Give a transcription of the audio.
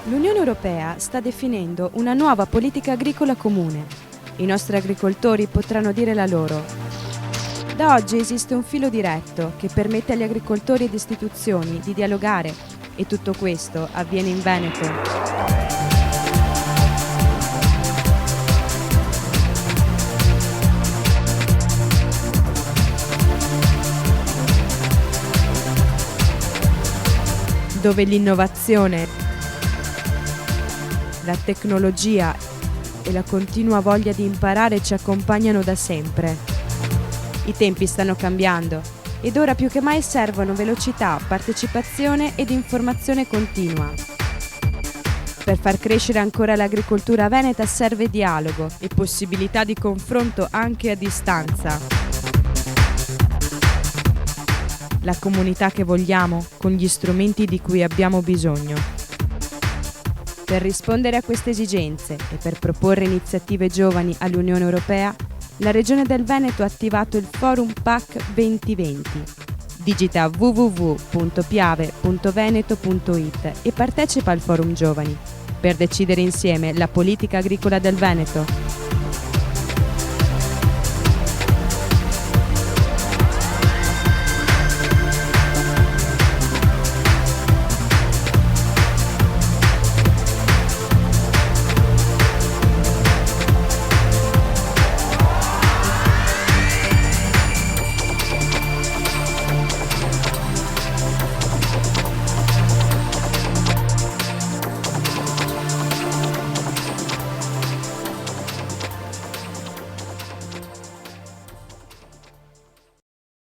L'Unione Europea sta definendo una nuova politica agricola comune. I nostri agricoltori potranno dire la loro. Da oggi esiste un filo diretto che permette agli agricoltori ed istituzioni di dialogare e tutto questo avviene in Veneto. Dove l'innovazione, la tecnologia e la continua voglia di imparare ci accompagnano da sempre. I tempi stanno cambiando ed ora più che mai servono velocità, partecipazione ed informazione continua. Per far crescere ancora l'agricoltura veneta serve dialogo e possibilità di confronto anche a distanza. La comunità che vogliamo con gli strumenti di cui abbiamo bisogno. Per rispondere a queste esigenze e per proporre iniziative giovani all'Unione Europea, la Regione del Veneto ha attivato il Forum PAC 2020. Digita www.piave.veneto.it e partecipa al Forum Giovani per decidere insieme la politica agricola del Veneto.